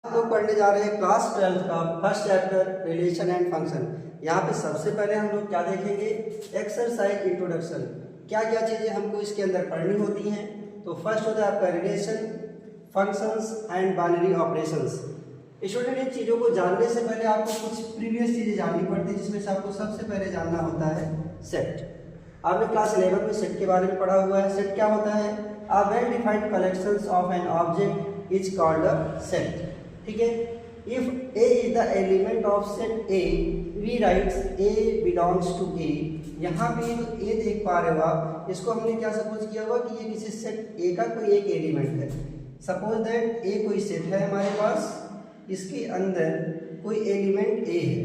हम लोग पढ़ने जा रहे हैं क्लास 12 का first chapter relation and function. यहाँ पे सबसे पहले हम लोग क्या देखेंगे, एक्सरसाइज इंट्रोडक्शन। क्या क्या चीज़ें हमको इसके अंदर पढ़नी होती हैं। तो फर्स्ट होता है आपका relation, functions and binary operations. Student, इन चीज़ों को जानने से पहले आपको कुछ प्रीवियस चीज़ें जाननी पड़ती है, जिसमें से आपको सबसे पहले जानना होता है सेट। आपने क्लास 11 में सेट के बारे में पढ़ा हुआ है। सेट क्या होता है? A well defined collections of an object is called a set. ठीक है। If A is the element of set A, we writes A belongs to A. यहाँ पे जो ए देख पा रहे हो आप, इसको हमने क्या सपोज किया हुआ कि ये किसी सेट ए का कोई एक एलिमेंट है। सपोज दैट ए कोई सेट है हमारे पास, इसके अंदर कोई एलिमेंट ए है।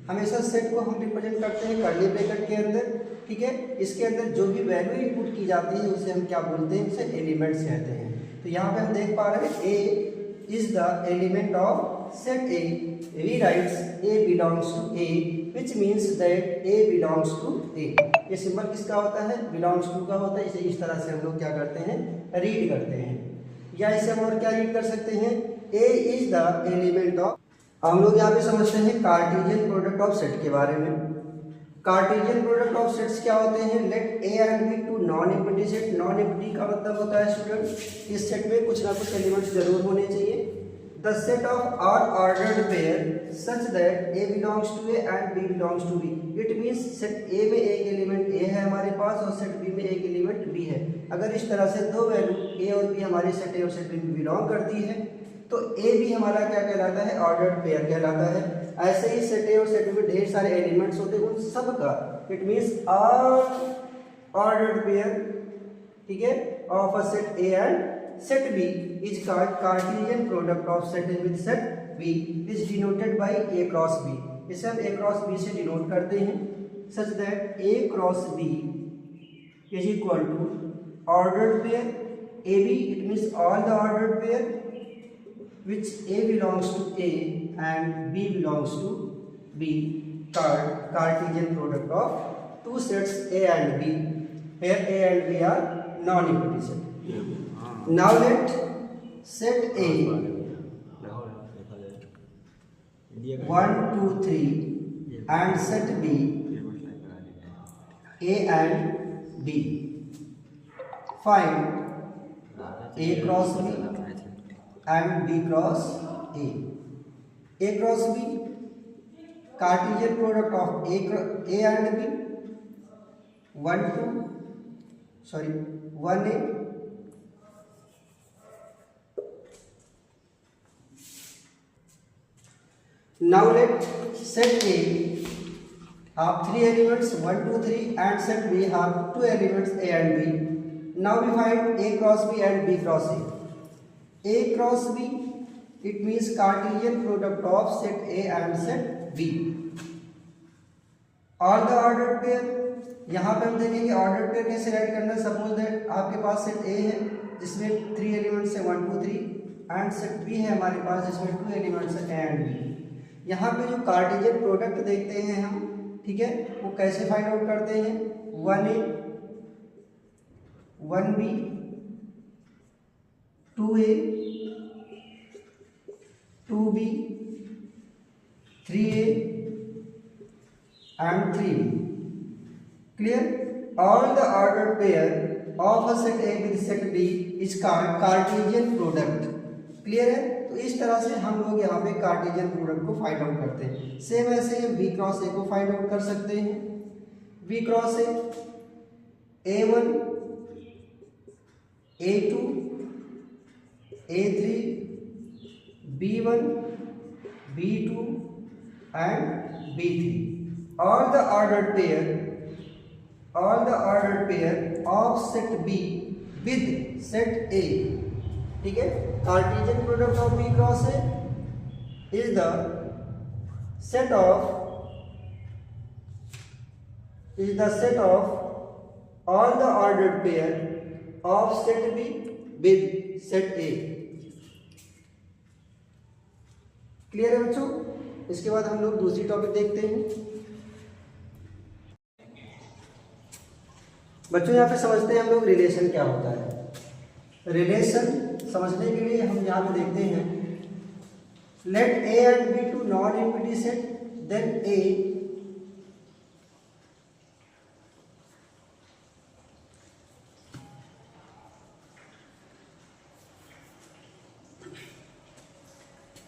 हमेशा सेट को हम रिप्रेजेंट करते हैं कर्ली ब्रैकेट के अंदर। ठीक है। इसके अंदर जो भी वैल्यू इनपुट की जाती है उसे हम क्या बोलते हैं? उसे एलिमेंट्स कहते हैं। तो यहाँ पे हम देख पा रहे हैं ए is the element of set A. We writes A belongs to A, which means that A belongs to A. ये सिंबल किसका होता है? belongs to का होता है। इसे इस तरह से हम लोग क्या करते हैं? रीड करते हैं। या इसे हम और क्या रीड कर सकते हैं? A is the element of। हम लोग यहाँ पे समझते हैं कार्टेशियन प्रोडक्ट ऑफ सेट के बारे में। कार्टेशियन प्रोडक्ट ऑफ सेट्स क्या होते हैं? Let A and B two non empty set. Non empty का मतलब होता है स्टूडेंट, इस सेट में कुछ ना कुछ एलिमेंट्स जरूर होने चाहिए। The set of all ordered pair such that a belongs to A and b belongs to B. It means set A में एक एलिमेंट ए है हमारे पास और सेट बी में एक एलिमेंट बी है। अगर इस तरह से दो वैल्यू ए और बी हमारे सेट ए और सेट बी में बिलोंग करती है तो ए भी हमारा क्या कहलाता है? ऑर्डर्ड पेयर कहलाता है। ऐसे ही सेट ए और सेट बी में ढेर सारे एलिमेंट्स होते हैं, उन सब का it means all ordered pair, ठीक है, of a set A and set B is called Cartesian product of set A with set B is denoted by A cross B. इसे हम ए क्रॉस बी से denote करते हैं such that A cross B is equal to ordered pair A B. It means all the ordered pair which A belongs to A and B belongs to B, called Cartesian product of two sets A and B. Here A and B are non-empty set. Now let set A 1, 2, 3 and set B A and B. Find A cross B and B cross A. A cross B, Cartesian product of A and B, 1 A. Now let set A have 3 elements 1, 2, 3 and set B have 2 elements A and B. Now we find A cross B and B cross A. A cross B, it means Cartesian product of set A and set B. All the ordered pair, यहाँ पे हम देखेंगे ordered pair कैसे right करना है। Suppose that आपके पास set A है जिसमें 3 एलिमेंट्स है 1, 2, 3 एंड सेट B है हमारे पास जिसमें 2 एलिमेंट्स है A एंड B। यहाँ पे जो कार्टेशियन प्रोडक्ट देखते हैं हम, ठीक है, वो कैसे फाइंड आउट करते हैं? 1A 1B 2A 2B 3A and 3B. Clear? All the ordered pair of a set A with set B is called Cartesian product. Clear है? तो इस तरह से हम लोग यहाँ पे कार्टेशियन प्रोडक्ट को फाइंड आउट करते हैं। सेम ऐसे ही B क्रॉस A को फाइंड आउट कर सकते हैं। B cross A A1 A2 A3 B1 B2 and B3. All the ordered pair of set B with set A. ठीक है। Cartesian product of B cross A is the set of all the ordered pair of set B with set A. Clear है बच्चों? इसके बाद हम लोग दूसरी topic देखते हैं। बच्चों यहाँ पे समझते हैं हम लोग रिलेशन क्या होता है। रिलेशन समझने के लिए हम यहाँ पे देखते हैं let A and B to non-empty set, then A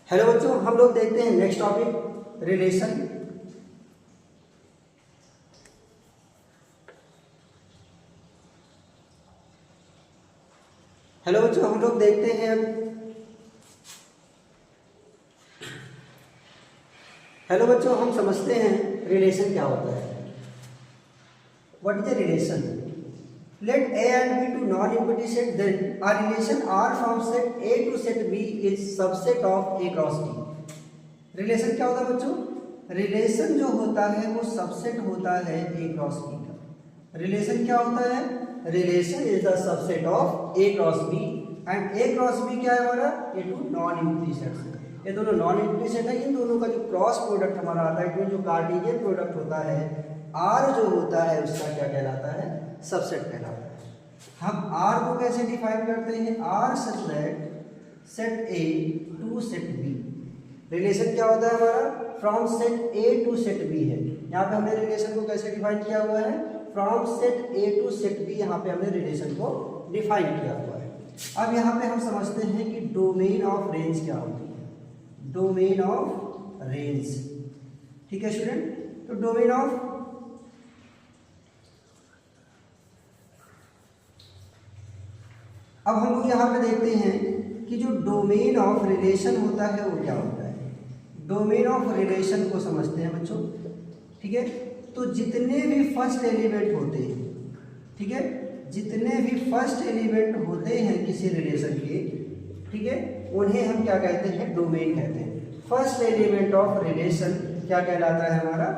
hello बच्चों, हम लोग देखते हैं नेक्स्ट टॉपिक रिलेशन। हेलो बच्चों, हम लोग देखते हैं हेलो बच्चों, हम समझते हैं रिलेशन क्या होता है। What is a relation? Let A and B to non-empty set, then a relation R from set A to set B is subset of A cross B। Relation क्या होता है बच्चों? रिलेशन जो होता है वो सबसेट होता है A क्रॉस B का। रिलेशन क्या होता है? Relation is the subset of A cross B and A cross B क्या है हमारा? ये टू नॉन एम्प्टी सेट्स है। ये दोनों नॉन एम्प्टी सेट है। इन दोनों का जो क्रॉस प्रोडक्ट हमारा आता है, इसमें जो कार्टेशियन प्रोडक्ट होता है R जो होता है उसका क्या कहलाता है? सबसेट कहलाता है। हम R को कैसे डिफाइन करते हैं? R such that set A to set B। Relation क्या होता है हमारा? From set A to set B है। यहाँ पे हमने रिलेशन को कैसे डिफाइन किया हुआ है? From set A to set B, यहाँ पे हमने रिलेशन को डिफाइन किया हुआ है। अब यहाँ पे हम समझते हैं कि डोमेन ऑफ रेंज क्या होती है। डोमेन ऑफ रेंज, ठीक है स्टूडेंट। तो डोमेन ऑफ अब हम लोग यहाँ पे देखते हैं कि जो डोमेन ऑफ रिलेशन होता है वो क्या होता है। डोमेन ऑफ रिलेशन को समझते हैं बच्चों, ठीक है। तो जितने भी फर्स्ट एलिमेंट होते हैं, ठीक है, जितने भी फर्स्ट एलिमेंट होते हैं किसी रिलेशन के, ठीक है, उन्हें हम क्या कहते हैं? डोमेन कहते हैं। फर्स्ट एलिमेंट ऑफ रिलेशन क्या कहलाता है हमारा?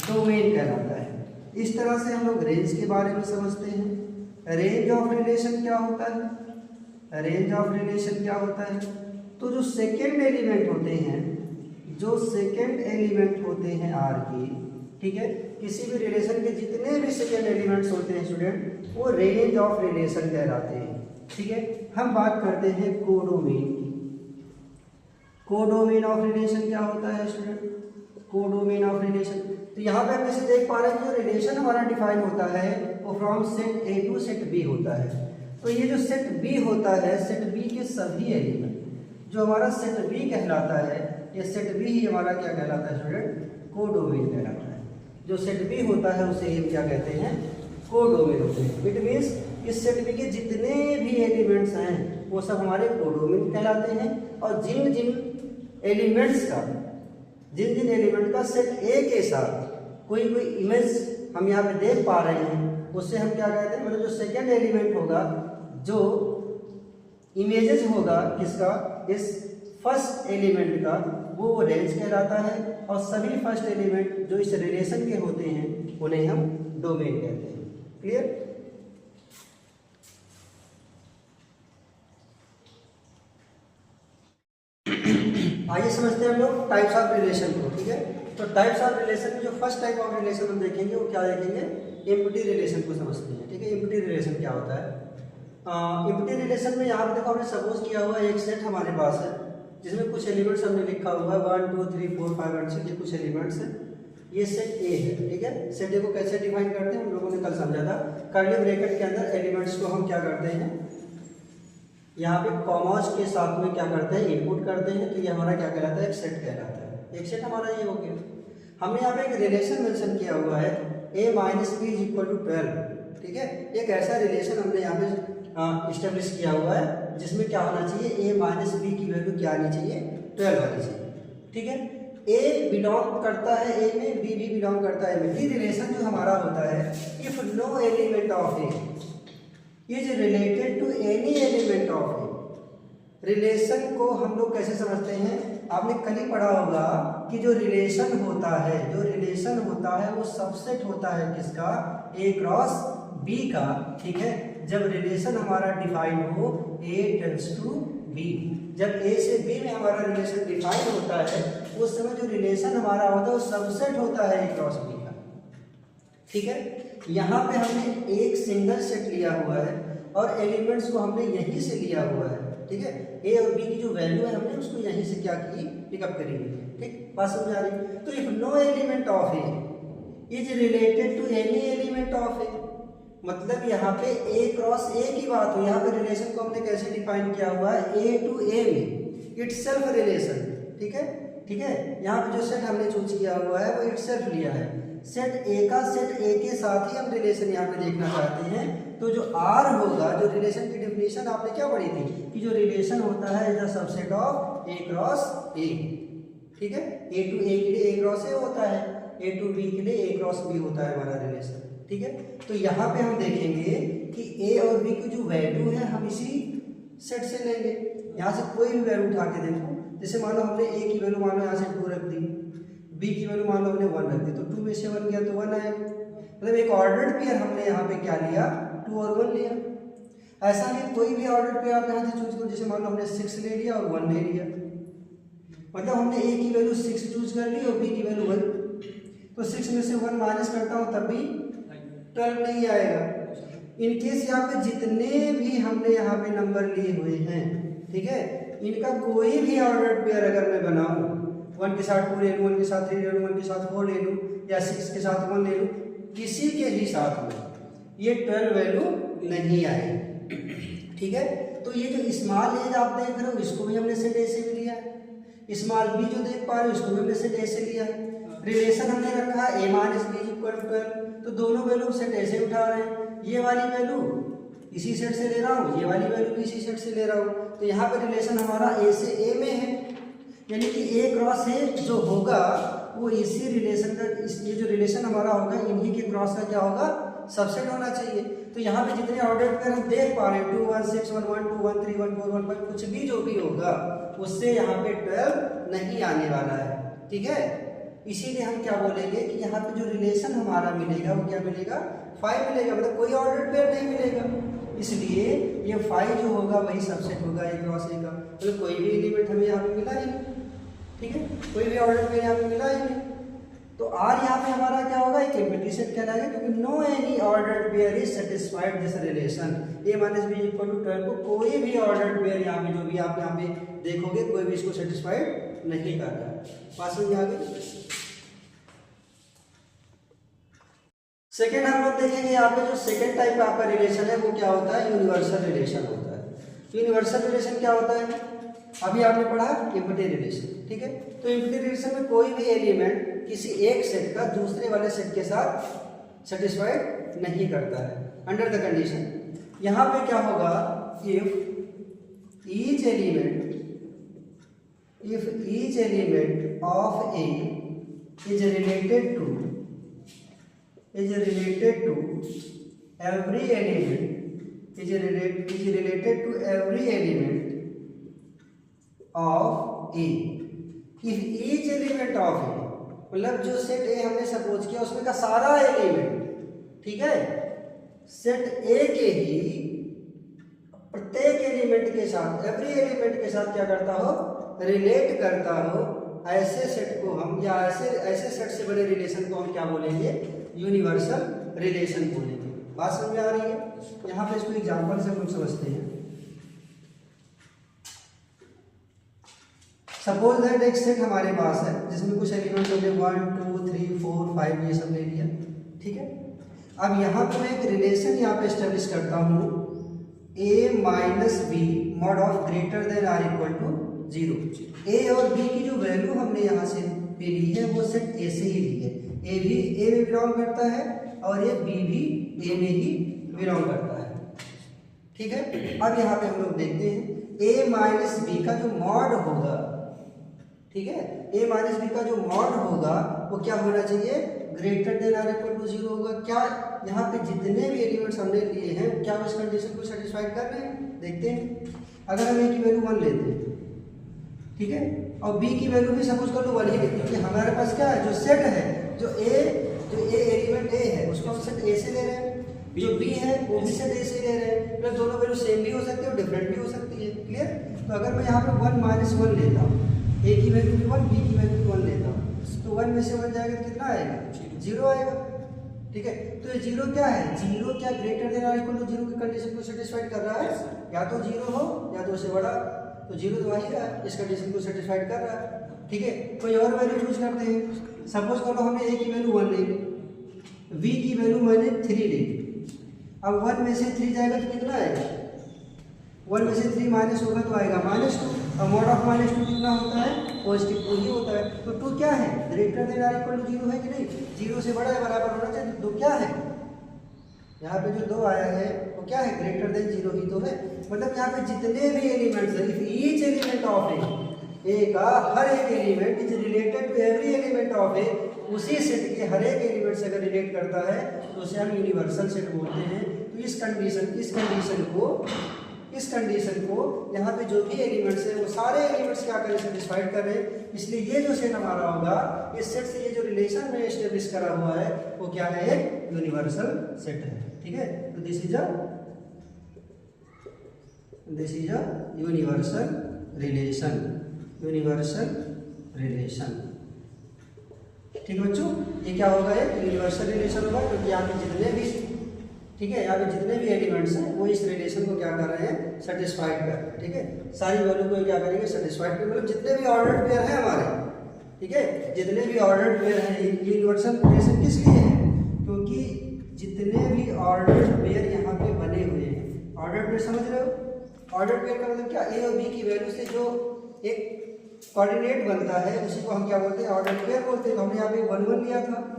डोमेन कहलाता है। इस तरह से हम लोग रेंज के बारे में समझते हैं। रेंज ऑफ रिलेशन क्या होता है? रेंज ऑफ रिलेशन क्या होता है? तो जो सेकेंड एलिमेंट होते हैं, जो सेकेंड एलिमेंट होते हैं आर के, ठीक है, किसी भी रिलेशन के जितने भी सेकेंड एलिमेंट्स होते हैं स्टूडेंट, वो रेंज ऑफ रिलेशन कहलाते हैं, ठीक है। हम बात करते हैं कोडोमेन की। कोडोमेन ऑफ रिलेशन क्या होता है स्टूडेंट? कोडोमेन ऑफ रिलेशन, तो यहाँ पे हम जैसे देख पा रहे हैं जो रिलेशन हमारा डिफाइन होता है वो from set A to set B होता है। तो ये जो सेट B होता है, सेट B के सभी एलिमेंट जो हमारा सेट B कहलाता है, ये सेट B ही हमारा क्या कहलाता है स्टूडेंट? कोडोमेन कहलाता है। जो सेट B होता है उसे हम क्या कहते हैं? कोडोमेन होते हैं। इट मीन्स इस सेट B के जितने भी एलिमेंट्स हैं वो सब हमारे कोडोमेन कहलाते हैं। और जिन जिन एलिमेंट का सेट A के साथ कोई इमेज हम यहाँ पे देख पा रहे हैं, उससे हम क्या कहते हैं? मतलब जो सेकेंड एलिमेंट होगा, जो इमेजेस होगा किसका? इस फर्स्ट एलिमेंट का, वो रेंज कहलाता है। और सभी फर्स्ट एलिमेंट जो इस रिलेशन के होते हैं उन्हें हम डोमेन कहते हैं। क्लियर? आइए समझते हैं हम लोग टाइप्स ऑफ रिलेशन को, ठीक है। तो टाइप्स ऑफ रिलेशन में जो फर्स्ट टाइप ऑफ रिलेशन हम देखेंगे वो क्या देखेंगे? एम्प्टी रिलेशन को समझते हैं, ठीक है। एम्प्टी रिलेशन क्या होता है? एम्प्टी रिलेशन में यहाँ पे देखो हमने सपोज किया हुआ एक सेट हमारे पास है जिसमें कुछ एलिमेंट्स हमने लिखा हुआ है 1 2 3 4 5 8 6 ये कुछ एलिमेंट्स हैं। ये सेट ए है, ठीक है। सेट ए को कैसे डिफाइन करते हैं हम लोगों ने कल समझा था। कर्ली ब्रैकेट के अंदर एलिमेंट्स को हम क्या करते हैं? यहाँ पे कॉमास के साथ में क्या करते हैं? इनपुट करते हैं। तो ये हमारा क्या कहलाता है? एक सेट कहलाता है। एक सेट हमारा ये हो गया। हमने यहाँ पे एक रिलेशन मेंशन किया हुआ है a minus B is equal to 12, ठीक है। एक ऐसा रिलेशन हमने यहाँ पे इस्टेब्लिश किया हुआ है जिसमें क्या होना चाहिए? a माइनस बी की वैल्यू क्या आनी चाहिए? 12 आनी चाहिए, ठीक है। a बिलोंग करता है a में, b भी बिलोंग करता है a में। ये रिलेशन जो हमारा होता है, if no element of a is related to any element of A. Relation को हम लोग कैसे समझते हैं? आपने कल ही पढ़ा होगा कि जो रिलेशन होता है वो सबसेट होता है किसका? ए क्रॉस बी का, ठीक है। जब रिलेशन हमारा डिफाइन हो ए टेंड्स टू बी, जब ए से बी में हमारा रिलेशन डिफाइन होता है उस समय जो रिलेशन हमारा होता है वो सबसेट होता है ए क्रॉस बी का, ठीक है। यहाँ पे हमने एक सिंगल सेट लिया हुआ है और एलिमेंट्स को हमने यहीं से लिया हुआ है, ठीक है। ए और बी की जो वैल्यू है हमने उसको यहीं से क्या की? पिकअप करेंगे। ठीक, बात समझ आ रही। तो if no element of A is related to any element of A, मतलब यहाँ पे ए क्रॉस ए की बात हो। यहाँ पे रिलेशन को हमने कैसे डिफाइन किया हुआ है, ए टू ए में इटसेल्फ रिलेशन। ठीक है, ठीक है। यहाँ पे जो सेट हमने चूज किया हुआ है वो इटसेल्फ लिया है। सेट ए का सेट ए के साथ ही हम रिलेशन यहाँ पे देखना चाहते हैं। तो जो आर होगा, जो रिलेशन की डेफिनेशन आपने क्या पढ़ी थी कि जो रिलेशन होता है is the subset of A cross ए। ठीक है, ए टू ए के लिए ए क्रॉस ए होता है, ए टू बी के लिए ए क्रॉस बी होता है हमारा रिलेशन। ठीक है, तो यहाँ पे हम देखेंगे कि ए और बी की जो वैल्यू है हम इसी सेट से लेंगे। यहाँ से कोई भी वैल्यू उठा के देखो, जैसे मान लो हमने ए की वैल्यू मान लो यहाँ से 2 रख दी, बी की वैल्यू मान लो हमने 1 रख दी, तो 2 में से 1 गया तो 1 आएगा। मतलब एक ऑर्डर्ड पेयर हमने यहाँ पे क्या लिया, 2 और 1 लिया। ऐसा नहीं कोई भी ऑर्डर्ड पेयर आप यहाँ से चूज करो, जैसे मान लो हमने 6 ले लिया और 1 ले लिया, मतलब हमने ए की वैल्यू 6 चूज कर ली और बी की वैल्यू 1, तो 6 में से 1 माइनस करता हूँ तब भी 12 नहीं आएगा। इनकेस यहाँ पे जितने भी हमने यहाँ पे नंबर लिए हुए हैं, ठीक है, इनका कोई भी ऑर्डर्ड पेयर अगर मैं बनाऊं, 1 के साथ 2 ले लूँ, 1 के साथ 3 ले लूँ, 1 के साथ 4 ले लूँ, या 6 के साथ 1 ले लूँ, किसी के भी साथ में ये 12 वैल्यू नहीं आएगी। ठीक है, तो ये जो स्मॉल एज आप देख रहे हो इसको भी हमने सेट ए से भी लिया है, स्मॉल बी जो देख पा रहे हो इसको भी हमने सेट ए से लिया है। रिलेशन हमने रखा है ए माइनस बी इक्वल टू 12, तो दोनों वैल्यू सेट ए से उठा रहे हैं। ये वाली वैल्यू इसी सेट से ले रहा हूँ, ये वाली वैल्यू भी इसी सेट से ले रहा हूँ, तो यहाँ पे रिलेशन हमारा ए से ए में है, यानी कि ए क्रॉस ए जो होगा वो इसी रिलेशन का, ये जो रिलेशन हमारा होगा इन्हीं के क्रॉस का क्या होगा, सबसेट होना चाहिए। तो यहाँ पे जितने ऑर्डर्ड पेयर हम देख पा रहे हैं 2 1 6 1 1 2 1 3 1 4 1 5, कुछ भी जो भी होगा उससे यहाँ पे 12 नहीं आने वाला है। ठीक है, इसीलिए हम क्या बोलेंगे कि यहाँ पे जो रिलेशन हमारा मिलेगा वो क्या मिलेगा, 5 मिलेगा, मतलब कोई ऑर्डर्ड पेयर नहीं मिलेगा, इसलिए ये 5 जो होगा वही सबसेट होगा ए क्रॉस ए का। मतलब कोई भी एलिमेंट हमें यहाँ पे मिला ही नहीं। ठीक है, कोई भी ऑर्डर्ड पेयर यहाँ पे मिला ही नहीं, तो आर यहाँ पे हमारा क्या होगा, एक एम्प्टी सेट कहलाएगा, क्योंकि no any ordered pair is satisfied this relation A minus B equal to 12 को कोई भी ऑर्डर्ड पेयर यहाँ पे जो भी आप यहाँ पे देखोगे कोई भी इसको सेटिस्फाइड नहीं कर रहा है। बात समझ आ गई। सेकेंड हम लोग देखेंगे यहाँ पे जो सेकेंड टाइप का आपका रिलेशन है वो क्या होता है, यूनिवर्सल रिलेशन होता है। यूनिवर्सल रिलेशन क्या होता है, अभी आपने पढ़ा एम्प्टी रिलेशन। ठीक है, तो एम्प्टी रिलेशन में कोई भी एलिमेंट किसी एक सेट का दूसरे वाले सेट के साथ सेटिस्फाइड नहीं करता है अंडर द कंडीशन। यहाँ पे क्या होगा, if each element of A is related to every element is related to every element of A. If each element of A, मतलब जो सेट ए हमने सपोज किया उसमें का सारा एलिमेंट, ठीक है, सेट ए के ही प्रत्येक एलिमेंट के साथ, एवरी एलिमेंट के साथ क्या करता हो, रिलेट करता हो, ऐसे सेट को हम, या ऐसे सेट से बने रिलेशन को हम क्या बोलेंगे, यूनिवर्सल रिलेशन बोलेंगे। बात समझ में आ रही है। यहाँ पे इसको एग्जांपल से हम लोग समझते हैं। सपोज दैट एक सेट हमारे पास है जिसमें कुछ एलिमेंट होंगे 1 2 3 4 5 ये सब ले लिया। ठीक है, अब यहाँ पे मैं एक रिलेशन यहाँ पे एस्टेब्लिश करता हूँ a minus B mod of greater than or equal to 0। A और बी की जो वैल्यू हमने यहाँ से पे ली है वो सेट ए से ही ली है। ए भी ए में बिलोंग करता है और ये बी भी ए में ही बिलोंग करता है। ठीक है, अब यहाँ पे हम लोग देखते हैं ए माइनस बी का जो मॉड होगा, ठीक है, ए माइनस बी का जो मॉड होगा वो क्या होना चाहिए, greater than or equal to 0 होगा। क्या यहाँ पे जितने भी एलिमेंट्स हमने लिए हैं क्या वो इस कंडीशन को सेटिस्फाइड कर रहे हैं, देखते हैं। अगर हम ए की वैल्यू 1 लेते हैं, ठीक है, और बी की वैल्यू भी सपोज कर लो 1 ही लेते हैं, क्योंकि हमारे पास क्या है, जो सेट है, जो ए एलिमेंट ए है उसको हम सेट ए से ले रहे हैं, जो बी है वो भी सेट ए से ले रहे हैं, मतलब दोनों वैल्यू सेम भी हो सकती है और डिफरेंट भी हो सकती है। क्लियर। तो अगर मैं यहाँ पे 1 माइनस 1 लेता हूँ, ए की वैल्यू भी 1 बी की वैल्यू भी 1 लेता हूँ, तो 1 में से 1 जाएगा तो कितना आएगा, 0 आएगा। ठीक है, तो ये 0 क्या है, 0 क्या greater than or equal to 0 की कंडीशन को सेटिस्फाइड कर रहा है, या तो 0 हो या तो उससे बड़ा, तो 0 तो वही रहा है, इस कंडीशन को सेटिस्फाइड कर रहा है। ठीक है, कोई और वैल्यू चूज करते हैं। सपोज करो हमने ए की वैल्यू 1 ले ली, v की वैल्यू मैंने 3 ले ली। अब 1 में से 3 जाएगा तो कितना आएगा, 1 में से 3 माइनस होगा तो आएगा -2, और मॉड ऑफ -2 कितना होता है, पॉजिटिव 2 ही होता है। तो 2 क्या है, greater than or equal to 0 है कि नहीं, 0 से बड़ा है बराबर होना चाहिए। तो 2 क्या है, यहाँ पे जो 2 आया है वो क्या है, ग्रेटर देन 0 ही तो है। मतलब यहाँ पे जितने भी एलिमेंट्स हैं, if each element of A का हर एक element is related to every element of A, उसी सेट के हर एक एलिमेंट से अगर रिलेट करता है तो उसे हम यूनिवर्सल सेट बोलते हैं। तो इस कंडीशन को यहाँ पे जो भी एलिमेंट्स है वो सारे एलिमेंट्स क्या करें, सेटिस्फाइड कर रहे हैं। इसलिए ये जो सेट हमारा होगा, इस सेट से ये जो रिलेशन में एस्टेब्लिश करा हुआ है वो क्या है, एक यूनिवर्सल सेट है। ठीक है, तो this is a universal relation. ठीक है बच्चों, ये क्या होगा, एक यूनिवर्सल रिलेशन होगा, क्योंकि यहाँ पे जितने भी, ठीक है, यहाँ पे जितने भी एलिमेंट्स हैं वो इस रिलेशन को क्या कर रहे हैं, सेटिस्फाइड कर रहे हैं। ठीक है, सारी वैल्यू को क्या करेंगे, सेटिस्फाइड करेंगे। मतलब जितने भी ऑर्डर्ड पेयर हैं हमारे, ठीक है, जितने भी ऑर्डर्ड पेयर हैं, ये यूनिवर्सल रिलेशन किस लिए है, क्योंकि जितने भी ऑर्डर्ड पेयर यहाँ पे बने हुए हैं, ऑर्डर्ड पेयर समझ रहे हो, ऑर्डर्ड पेयर का मतलब क्या, ए और बी की वैल्यू से जो एक कोऑर्डिनेट बनता है उसी को हम क्या बोलते हैं, ऑर्डर्ड पेयर बोलते हैं। तो हमने यहाँ पे 1 1 लिया था,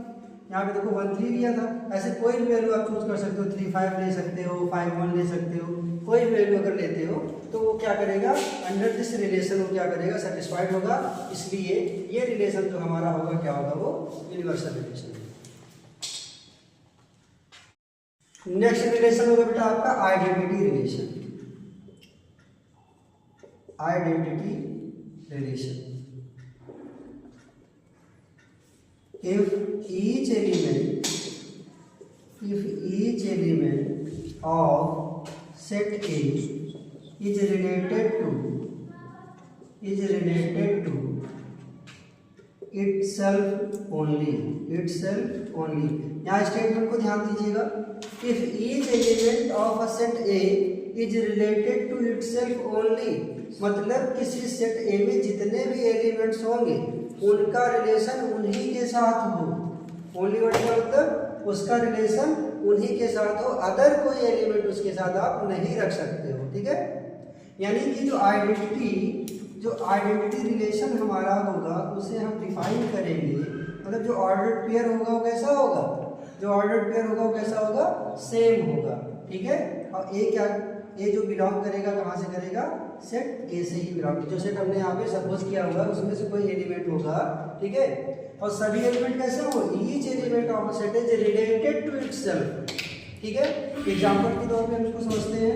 यहाँ पे देखो 1 3 लिया था। ऐसे कोई भी वैल्यू आप चूज कर सकते हो, 3 5 ले सकते हो, 5 1 ले सकते हो, कोई भी वैल्यू अगर लेते हो तो वो क्या करेगा, अंडर दिस रिलेशन वो क्या करेगा, सेटिस्फाइड होगा। इसलिए ये रिलेशन जो हमारा होगा क्या होगा, वो यूनिवर्सल रिलेशन। नेक्स्ट रिलेशन होगा बेटा आपका identity relation. If each element of set A is related to itself only, यहाँ स्टेटमेंट को ध्यान दीजिएगा। If each element of a set A is related to itself only, मतलब किसी सेट ए में जितने भी एलिमेंट्स होंगे उनका रिलेशन उन्हीं के साथ हो। ओनली वर्ड का मतलब उसका रिलेशन उन्हीं के साथ हो, अदर कोई एलिमेंट उसके साथ आप नहीं रख सकते हो। ठीक है, यानी कि जो आइडेंटिटी रिलेशन हमारा होगा उसे हम डिफाइन करेंगे। मतलब जो ऑर्डर्ड पेयर होगा वो कैसा होगा, कैसा होगा, सेम होगा। ठीक है, और ए जो बिलोंग करेगा कहाँ से करेगा, सेट ए से ही बिलोंग, जो सेट हमने यहाँ पे सपोज किया होगा उसमें से कोई एलिमेंट होगा। ठीक है, और सभी एलिमेंट कैसे हो, each element of set is related to itself. ठीक है, एग्जांपल के तौर पे हम इसको समझते हैं।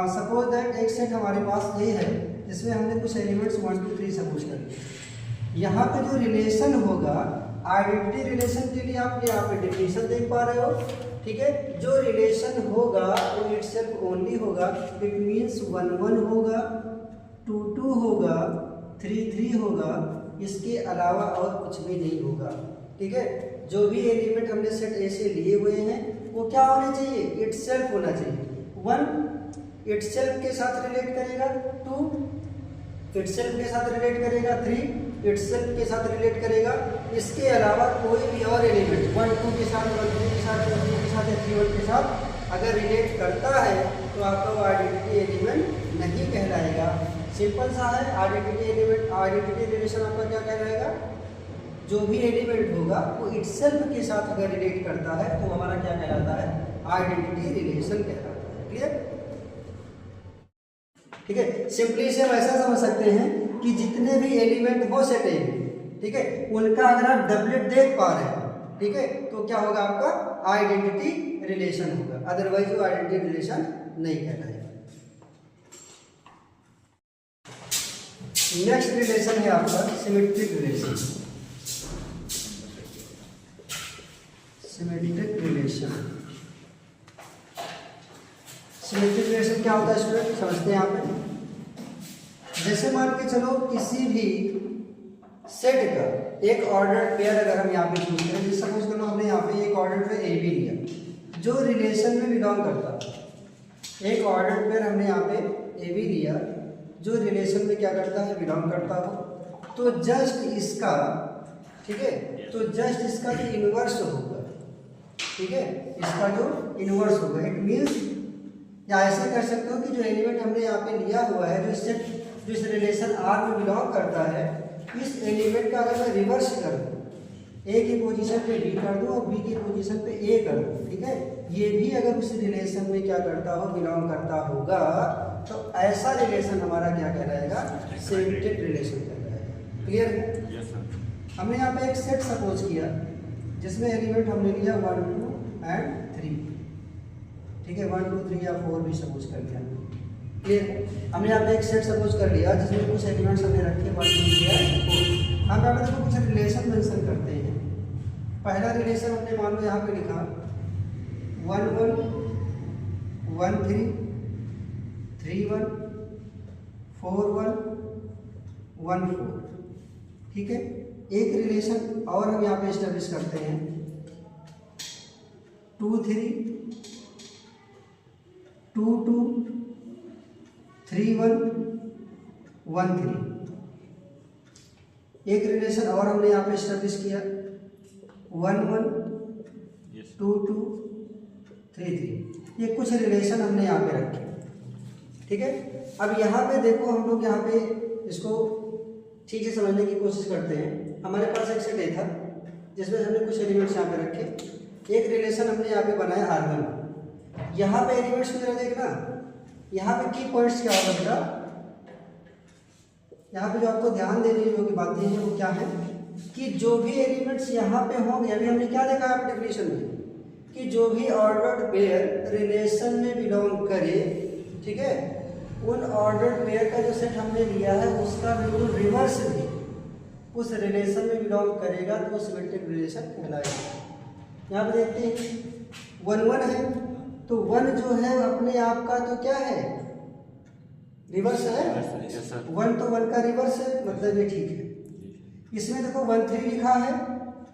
सपोज दैट एक सेट हमारे पास ए है जिसमें हमने कुछ एलिमेंट्स 1 2 3 सपोज कर लिए। यहाँ पे जो रिलेशन होगा आइडेंटिटी रिलेशन के लिए आप यहाँ पे डेफिनेशन देख पा रहे हो। ठीक है, जो रिलेशन होगा वो इटसेल्फ ओनली होगा। इट मींस 1 1 होगा, 2 2 होगा, 3 3 होगा, इसके अलावा और कुछ भी नहीं होगा। ठीक है, जो भी एलिमेंट हमने सेट ए से लिए हुए हैं वो क्या होने चाहिए, इटसेल्फ होना चाहिए। 1 इटसेल्फ के साथ रिलेट करेगा, 2 इटसेल्फ के साथ रिलेट करेगा, 3 इटसेल्फ के साथ रिलेट करेगा। इसके अलावा कोई भी और एलिमेंट 1 2 के साथ, 1 3 के साथ, 1 2 के साथ या 3 1 के साथ अगर रिलेट करता है तो आपका वो आइडेंटिटी एलिमेंट नहीं कहलाएगा। सिंपल सा है, आइडेंटिटी रिलेशन आपका क्या कहलाएगा, जो भी एलिमेंट होगा वो इटसेल्फ के साथ अगर रिलेट करता है तो हमारा क्या कहलाता है, आइडेंटिटी रिलेशन कहलाता है। क्लियर? ठीक है, सिंपली से हम ऐसा समझ सकते हैं कि जितने भी एलिमेंट हो सेट ए, ठीक है, उनका अगर आप डबलेट देख पा रहे हैं, ठीक है, तो क्या होगा, आपका आइडेंटिटी रिलेशन होगा। अदरवाइज वो आइडेंटिटी रिलेशन नहीं कहलाएगा। नेक्स्ट रिलेशन है आपका सिमेट्रिक रिलेशन। सिमेट्रिक रिलेशन क्या होता है स्टूडेंट, समझते हैं यहाँ पे। जैसे मान के चलो किसी भी सेट का एक ऑर्डर्ड पेयर अगर हम यहाँ पे चूज करें, जैसे सपोज करो हमने यहाँ पे एक ऑर्डर्ड पेयर ए बी लिया जो रिलेशन में बिलोंग करता है। एक ऑर्डर्ड पेयर हमने यहाँ पे ए बी लिया जो रिलेशन में क्या करता है, बिलोंग करता हो। तो जस्ट इसका, ठीक है, तो जस्ट इसका जो इन्वर्स होगा, ठीक है, इसका जो इन्वर्स होगा, इट मीन्स, या ऐसे कर सकते हो कि जो एलिमेंट हमने यहाँ पे लिया हुआ है, जो इस रिलेशन आर में बिलोंग करता है, इस एलिमेंट का अगर मैं रिवर्स कर दूँ, ए की पोजीशन पे बी कर दूँ और बी की पोजीशन पे ए कर दूँ, ठीक है, ये भी अगर उस रिलेशन में क्या करता हो, बिलोंग करता होगा, तो ऐसा रिलेशन हमारा क्या कहलाएगा, सिमेट्रिक रिलेशन कहलाएगा। क्लियर है? Yes sir. हमने यहाँ पे एक सेट सपोज किया जिसमें एलिमेंट हमने लिया 1 2 एंड 3, ठीक है, 1 2 3 या 4 भी सपोज कर लिया। क्लियर? हमने यहाँ पे एक सेट सपोज कर लिया जिसमें कुछ एलिमेंट्स हमने रखे 1 2 3 या 4। हम यहाँ पे देखो कुछ रिलेशन मेंशन करते हैं। पहला रिलेशन हमने मान लो यहाँ पे लिखा 1 1 1 3 3 1 4 1 1 4, ठीक है। एक रिलेशन और हम यहाँ पे एस्टेब्लिश करते हैं 2 3 2 2 3 1 1 3। एक रिलेशन और हमने यहाँ पे एस्टेब्लिश किया 1 1 2 2 3 3। ये कुछ रिलेशन हमने यहाँ पे रखे, ठीक है। अब यहाँ पे देखो, हम लोग यहाँ पे इसको ठीक से समझने की कोशिश करते हैं। हमारे पास एक सेट ए था जिसमें हमने कुछ एलिमेंट्स यहाँ पे रखे। एक रिलेशन हमने यहाँ पे बनाया R1। यहाँ पे एलिमेंट्स मेरा देखना, यहाँ पे की पॉइंट्स क्या होगा बेटा, यहाँ पे जो आपको ध्यान देने की जो बातें हैं वो क्या है कि जो भी एलिमेंट्स यहाँ पे होंगे, अभी हमने क्या देखा है डेफिनेशन में कि जो भी ऑर्डर्ड पेयर रिलेशन में बिलोंग करे, ठीक है, उन ऑर्डर्ड पेयर का जो सेट हमने लिया है उसका बिल्कुल रिवर्स भी उस रिलेशन में बिलोंग करेगा तो वो सिमेट्रिक रिलेशन कहलाएगा। यहाँ पे देखते हैं 1 1 है, तो 1 जो है अपने आप का तो क्या है, रिवर्स है। 1 तो 1 का रिवर्स है, मतलब ये ठीक है। इसमें देखो 1 3 लिखा है,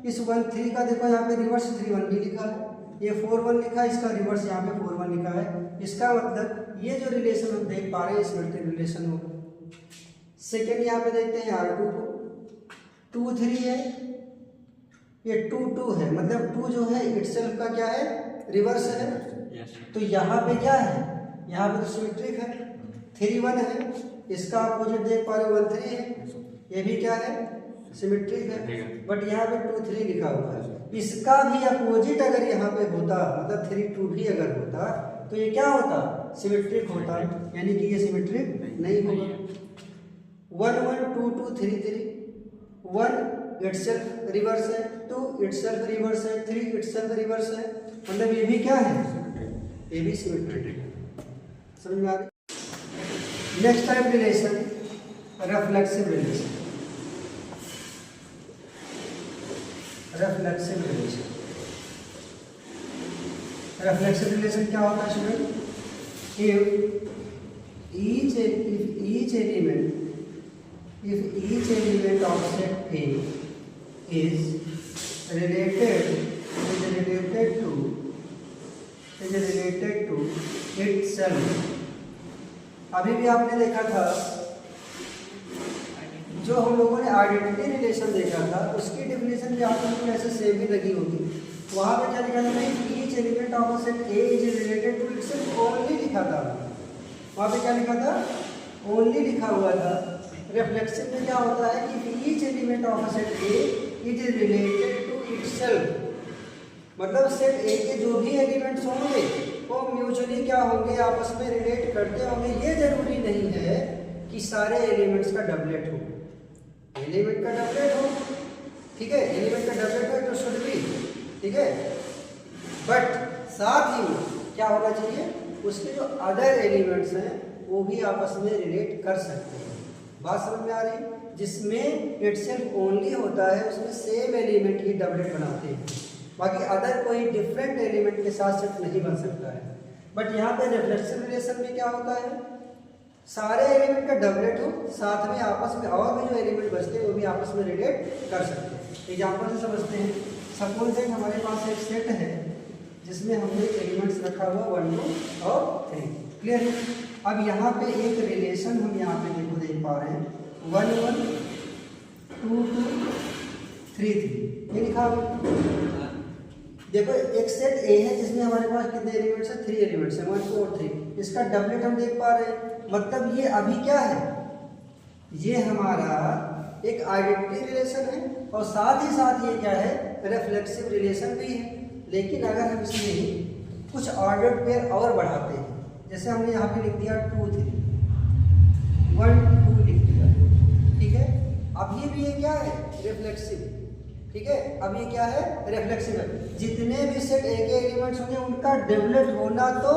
इस 1 3 का देखो यहाँ पे रिवर्स 3 1 भी लिखा है। ये 4 1 लिखा है, इसका रिवर्स यहाँ पे 4 1 लिखा है। इसका मतलब ये जो रिलेशन हम देख पा रहे हैं सिमेट्रिक रिलेशन होगा। सेकेंड यहाँ पे देखते हैं R2 को, 2 3 है, ये 2 2 है, मतलब 2 जो है इटसेल्फ का क्या है, रिवर्स है। तो यहाँ पे क्या है, यहाँ पे तो सिमेट्रिक है। 3 1 है, इसका अपोजिट देख पा रहे हो 1 3 है, ये भी क्या है, सिमेट्रिक है। बट यहाँ पे 2 3 लिखा हुआ है, इसका भी अपोजिट अगर यहाँ पे होता, मतलब 3 2 भी अगर होता तो ये क्या होता, सिमेट्रिक होता, यानी कि ये सिमेट्रिक नहीं होगा। 1 1 2 2 3 3, 1 इटसेल्फ रिवर्स है, 2 इटसेल्फ रिवर्स है, 3 इटसेल्फ रिवर्स है, मतलब ये भी क्या है, ये भी सिमेट्रिक। समझ में आ रही? Next type relation reflexive relation. Reflexive relation, reflexive relation क्या होता है student, if each element of set A is related to itself। अभी भी आपने देखा था जो हम लोगों ने आइडेंटिटी रिलेशन देखा था, उसकी डेफिनेशन भी आप लोगों को ऐसे सेम ही लगी होगी। वहाँ पे क्या लिखा था, each element of a set A is related to itself, only लिखा था। वहाँ पे क्या लिखा था, ओनली लिखा हुआ था। रिफ्लेक्सिव में क्या होता है कि each element of a set A is related to itself, मतलब सेट ए के जो भी एलिमेंट्स होंगे वो म्यूचुअली क्या होंगे, आपस में रिलेट करते होंगे। ये जरूरी नहीं है कि सारे एलिमेंट्स का डबलेट हो, एलिमेंट का डबलेट हो, ठीक है, एलिमेंट का डबलेट हो तो शुड भी, ठीक है, बट साथ ही क्या होना चाहिए, उसके जो अदर एलिमेंट्स हैं वो भी आपस में रिलेट कर सकते हैं। बात समझ में आ रही? जिसमें इटसेल्फ ओनली होता है उसमें सेम एलिमेंट ही डबलेट बनाते हैं, बाकी अदर कोई डिफरेंट एलिमेंट के साथ सेट नहीं बन सकता है। बट यहाँ पे रिफ्लेक्सिव रिलेशन में क्या होता है, सारे एलिमेंट का डबलेट हो, साथ में आपस में और भी जो एलिमेंट बचते हैं वो भी आपस में रिलेट कर सकते हैं। एग्जाम्पल से समझते हैं। सपोज दैट हमारे पास एक सेट है जिसमें हमने एलिमेंट्स रखा हुआ 1 2 और 3। क्लियर है? अब यहाँ पे एक रिलेशन हम यहाँ पे देखो देख पा रहे हैं 1 1 2 2 3 3, ये लिखा हुआ। देखो एक सेट ए है जिसमें हमारे पास कितने एलिमेंट्स हैं, 3 एलिमेंट्स हैं, 1 2 और 3। इसका डबलेट हम देख पा रहे हैं, मतलब ये अभी क्या है, ये हमारा एक आइडेंटिटी रिलेशन है और साथ ही साथ ये क्या है, रिफ्लेक्सिव रिलेशन भी है। लेकिन अगर हम इसमें कुछ ऑर्डर्ड पेयर और बढ़ाते हैं, जैसे हमने यहाँ पे लिख दिया 2 3, 1 2 लिख दिया, ठीक है। अब ये भी क्या है, रिफ्लेक्सिव, ठीक है। अब ये क्या है, रिफ्लेक्सिव है। जितने भी सेट ए के एलिमेंट्स होंगे उनका डबलेट होना तो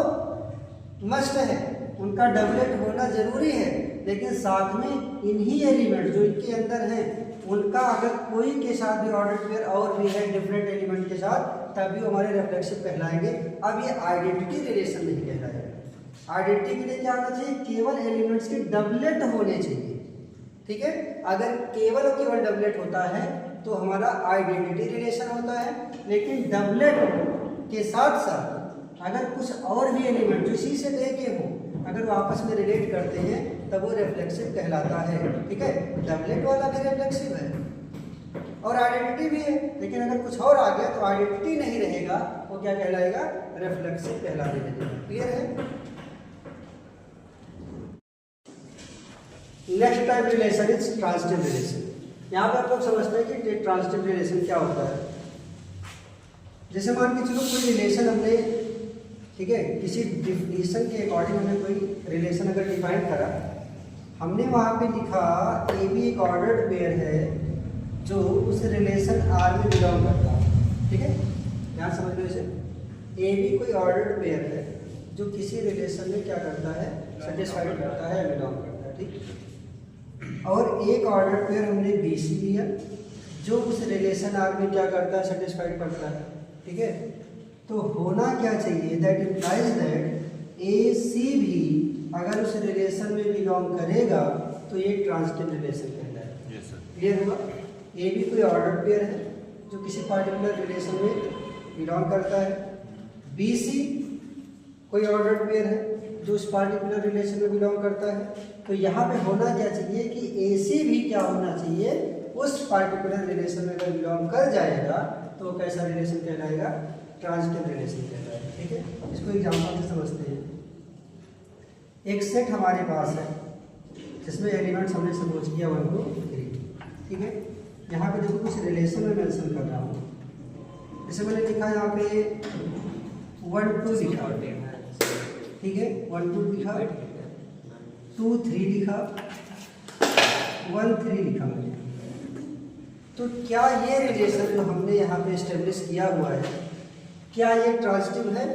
मस्ट है, उनका डबलेट होना जरूरी है। लेकिन साथ में इन्हीं एलिमेंट जो इनके अंदर हैं उनका अगर कोई के साथ भी ऑर्डर पेयर और भी है डिफरेंट एलिमेंट के साथ, तभी वो हमारे रिफ्लेक्सिव कहलाएंगे। अब ये आइडेंटिटी रिलेशन नहीं कहलाएगा। आइडेंटिटी के लिए क्या होना चाहिए, केवल एलिमेंट्स के डबलेट होने चाहिए, ठीक है। अगर केवल और केवल डबलेट होता है तो हमारा आइडेंटिटी रिलेशन होता है। लेकिन डबलेट के साथ साथ अगर कुछ और भी एलिमेंट जो इसी से लेके हो अगर वो आपस में रिलेट करते हैं तब वो रिफ्लेक्सिव कहलाता है, ठीक है। डबलेट वाला भी रिफ्लेक्सिव है और आइडेंटिटी भी है, लेकिन अगर कुछ और आ गया तो आइडेंटिटी नहीं रहेगा, वो क्या कहलाएगा, रिफ्लेक्सिव कहलाने लगेगा। क्लियर है। Next type relation is transitive relation. यहाँ पर आप लोग समझते हैं कि ट्रांजिटिव रिलेशन क्या होता है। जैसे मान के चलो कोई रिलेशन हमने, ठीक है, किसी डिफिनीशन के अकॉर्डिंग हमने कोई रिलेशन अगर डिफाइन करा, हमने वहाँ पे लिखा ए बी एक ऑर्डर्ड पेयर है जो उस रिलेशन आर में बिलोंग करता है, ठीक है। यहाँ समझ लो, इसे ए बी कोई ऑर्डर्ड पेयर है जो किसी रिलेशन में क्या करता है, सेटिस्फाइड करता है, बिलोंग करता है, ठीक। और एक ऑर्डर्ड पेयर हमने बी सी लिया जो उस रिलेशन आर में क्या करता है, सेटिस्फाइड करता है, ठीक है। तो होना क्या चाहिए, दैट इम्प्लाइज दैट ए सी भी अगर उस रिलेशन में बिलोंग करेगा तो ये ट्रांजिटिव रिलेशन कहलाएगा। यस सर, क्लियर हुआ। ए भी कोई ऑर्डर्ड पेयर है जो किसी पार्टिकुलर रिलेशन में बिलोंग करता है, बी सी कोई ऑर्डर्ड पेयर है जो उस पार्टिकुलर रिलेशन में बिलोंग करता है। तो यहाँ पे होना क्या चाहिए कि ए सी भी क्या होना चाहिए, उस पार्टिकुलर रिलेशन में अगर बिलोंग कर जाएगा तो कैसा रिलेशन कहलाएगा, ट्रांजिटिव रिलेशन कहलाएगा, ठीक है। इसको एग्जांपल से समझते हैं। एक सेट हमारे पास है जिसमें एलिमेंट्स हमने सपोज किया 1 2 3, ठीक है। यहाँ पे देखो कुछ रिलेशन में मेंशन कर रहा हूँ। जैसे मैंने लिखा यहाँ पे 1 2 लिखा, ठीक है, 1 2 लिखा, 2 3 लिखा, 1 3 लिखा मैंने। तो क्या ये रिलेशन जो हमने यहाँ पे एस्टेब्लिश किया हुआ है, क्या ये ट्रांजिटिव है,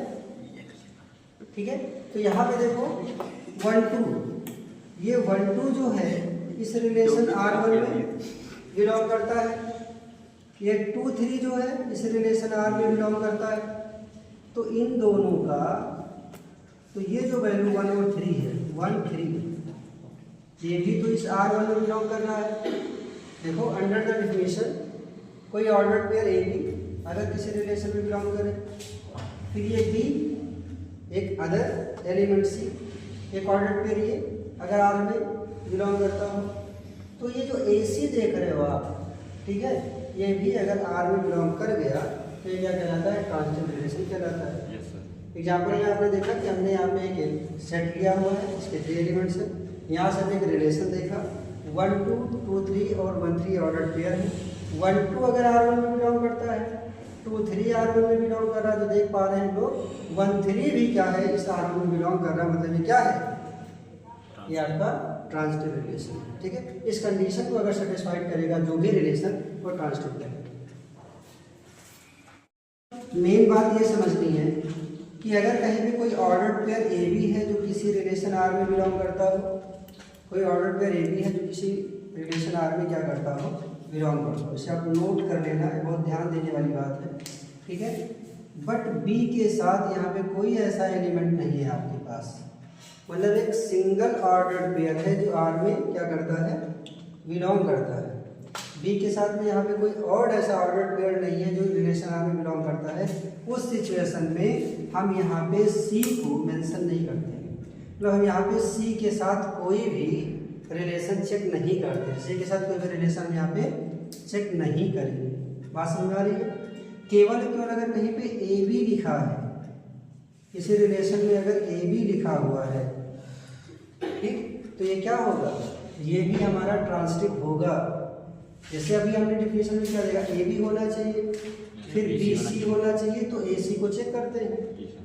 ठीक है। तो यहाँ पे देखो 1 2, ये 1 2 जो है इस रिलेशन R1 में बिलोंग करता है, ये 2 3 जो है इस रिलेशन R में बिलोंग करता है। तो इन दोनों का, तो ये जो वैल्यू 1 और 3 है, 1 3, ये भी तो इस R1 में बिलोंग कर रहा है। देखो अंडर द डिफिनेशन कोई ऑर्डर्ड पेयर ए बी अगर किसी रिलेशन में बिलोंग करे, फिर ये बी एक अदर एलिमेंट सी एक ऑर्डर्ड पेयर ये अगर आर में बिलोंग करता हो, तो ये जो ए सी देख रहे हो आप, ठीक है, ये भी अगर आर में बिलोंग कर गया तो ये क्या कहलाता है, ट्रांजिटिव रिलेशन कहलाता है। एग्जाम्पल में आपने देखा कि हमने यहाँ पे एक सेट लिया हुआ है, इसके 3 एलिमेंट्स हैं। यहाँ से हमने एक रिलेशन देखा 1 2 2 3 और 1 3 ऑर्डर्ड पेयर है। 1 2 अगर R1 में बिलोंग करता है, 2 3 R1 में बिलोंग कर रहा है, तो देख पा रहे हैं लोग 1 3 भी क्या है, इस R1 में बिलोंग कर रहा है, मतलब ये क्या है, ये आपका ट्रांजिटिव रिलेशन है, ठीक है। इस कंडीशन को अगर सेटिस्फाइड करेगा जो भी रिलेशन, वो ट्रांजिटिव है। मेन बात ये समझनी है कि अगर कहीं भी कोई ऑर्डर्ड पेयर ए बी है जो किसी रिलेशन आर में बिलोंग करता हो, कोई ऑर्डर्ड पेयर ए बी है जो किसी रिलेशन आर में क्या करता हो, बिलोंग करता हो, इसे आप नोट कर लेना है, बहुत ध्यान देने वाली बात है, ठीक है। बट बी के साथ यहाँ पे कोई ऐसा एलिमेंट नहीं है आपके पास, मतलब एक सिंगल ऑर्डर्ड पेयर है जो आर में क्या करता है, बिलोंग करता है। बी के साथ में यहाँ पे कोई और ऐसा ऑर्डर्ड पेयर नहीं है जो रिलेशन आर में बिलोंग करता है। उस सिचुएशन में हम यहाँ पे सी को मेंशन नहीं करते हैं, मतलब हम यहाँ पे सी के साथ कोई भी रिलेशन चेक नहीं करते, सी के साथ कोई भी रिलेशन हम यहाँ पे चेक नहीं करेंगे। बात समझ आ रही है? केवल केवल अगर कहीं पे ए बी लिखा है, किसी रिलेशन में अगर ए बी लिखा हुआ है, ठीक, तो ये क्या होगा, ये भी हमारा ट्रांसिटिव होगा। जैसे अभी हमने डिफिनेशन में क्या देखा, ए बी होना चाहिए, फिर बी सी होना चाहिए, तो ए सी को चेक करते हैं।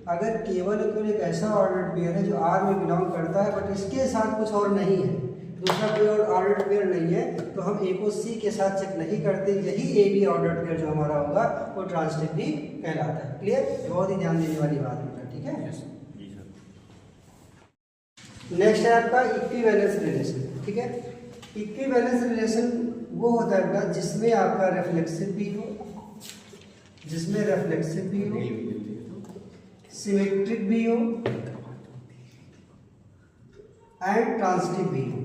अगर केवल केवल एक ऐसा ऑर्डर्ड पेयर है जो आर में बिलोंग करता है बट इसके साथ कुछ और नहीं है, दूसरा कोई और ऑर्डर्ड पेयर नहीं है, तो हम ए को सी के साथ चेक नहीं करते, यही ए बी ऑर्डर्ड पेयर जो हमारा होगा वो ट्रांसिटिव भी कहलाता है। क्लियर? बहुत ही ध्यान देने वाली बात है, ठीक है। नेक्स्ट है आपका इक्विवेलेंस रिलेशन, ठीक है। इक्विवेलेंस रिलेशन वो होता है बेटा जिसमें आपका रिफ्लेक्सिव भी हो, जिसमें रिफ्लेक्सिव भी हो, सिमेट्रिक भी हो एंड ट्रांसिटिव भी हो,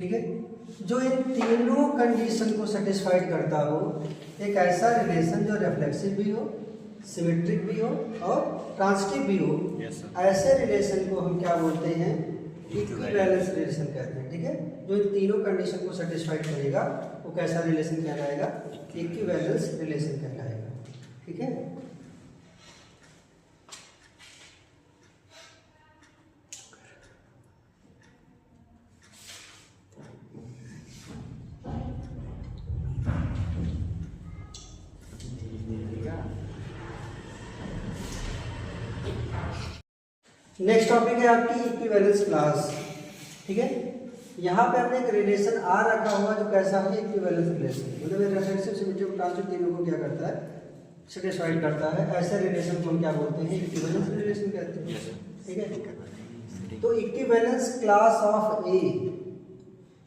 ठीक है। जो इन तीनों कंडीशन को सेटिस्फाइड करता हो, एक ऐसा रिलेशन जो रिफ्लेक्सिव भी हो, सिमेट्रिक भी हो और ट्रांसिटिव भी हो, ऐसे रिलेशन को हम क्या बोलते हैं, इक्विवेलेंस रिलेशन कहते हैं, ठीक है। जो इन तीनों कंडीशन को सेटिस्फाइड करेगा वो कैसा रिलेशन कहलाएगा, इक्विवेलेंस रिलेशन कहलाएगा, ठीक है। नेक्स्ट टॉपिक है आपकी इक्विवेलेंस क्लास, ठीक है। यहाँ पे हमने एक रिलेशन आर रखा हुआ जो कैसा है, इक्विवेलेंस रिलेशन, मतलब रिफ्लेक्सिव सिमेट्रिक ट्रांसिटिव तीनों को क्या करता है, सेटिस्फाइड करता है। ऐसे रिलेशन को हम क्या बोलते हैं, इक्विवेलेंस रिलेशन कहते हैं, ठीक है। तो इक्विवेलेंस क्लास ऑफ ए,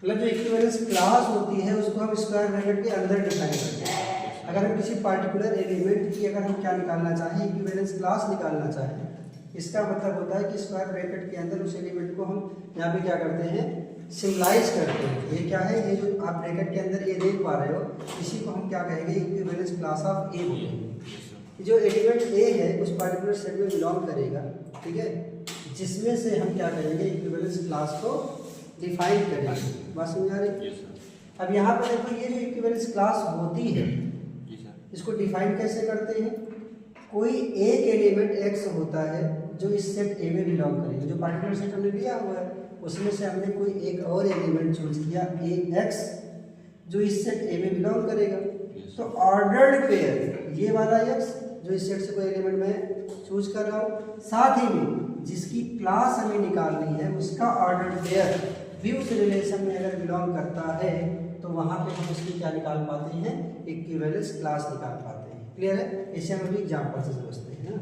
मतलब जो इक्विवेलेंस क्लास होती है उसको हम स्क्वायर ब्रैकेट के अंदर डिफाइन करते हैं। अगर हम किसी पार्टिकुलर एलिमेंट की अगर हम क्या निकालना चाहें, इक्विवेलेंस क्लास निकालना चाहें, इसका मतलब होता है कि स्क्वायर ब्रैकेट के अंदर उस एलिमेंट को हम यहाँ पे क्या करते हैं, सिम्बलाइज करते हैं। ये क्या है, ये जो आप ब्रैकेट के अंदर ये देख पा रहे हो, इसी को हम क्या कहेंगे, इक्विवेलेंस क्लास ऑफ ए बोलेंगे। जो एलिमेंट ए है उस पार्टिकुलर सेट में बिलोंग करेगा, ठीक है, जिसमें से हम क्या करेंगे, इक्विवेलेंस क्लास को डिफाइन करेंगे। बात समझ आ रही है? अब यहाँ पर देखो, ये जो इक्विवेलेंस क्लास होती है इसको डिफाइन कैसे करते हैं। कोई एक एलिमेंट एक्स होता है जो इस सेट ए में बिलोंग करेगा, जो पार्टिकुलर सेट हमने लिया हुआ है उसमें से हमने कोई एक और एलिमेंट चूज किया ए एक्स जो इस सेट ए में बिलोंग करेगा। तो ऑर्डर्ड पेयर ये वाला एक्स जो इस सेट से कोई एलिमेंट मैं चूज कर रहा हूँ, साथ ही में जिसकी क्लास हमें निकालनी है उसका ऑर्डर्ड पेयर भी उस रिलेशन में अगर बिलोंग करता है तो वहाँ पे हम उसकी क्या निकाल पाते हैं, इक्विवेलेंस क्लास निकाल पाते हैं। क्लियर है? इसे हम अभी एग्जाम्पल से समझते हैं ना।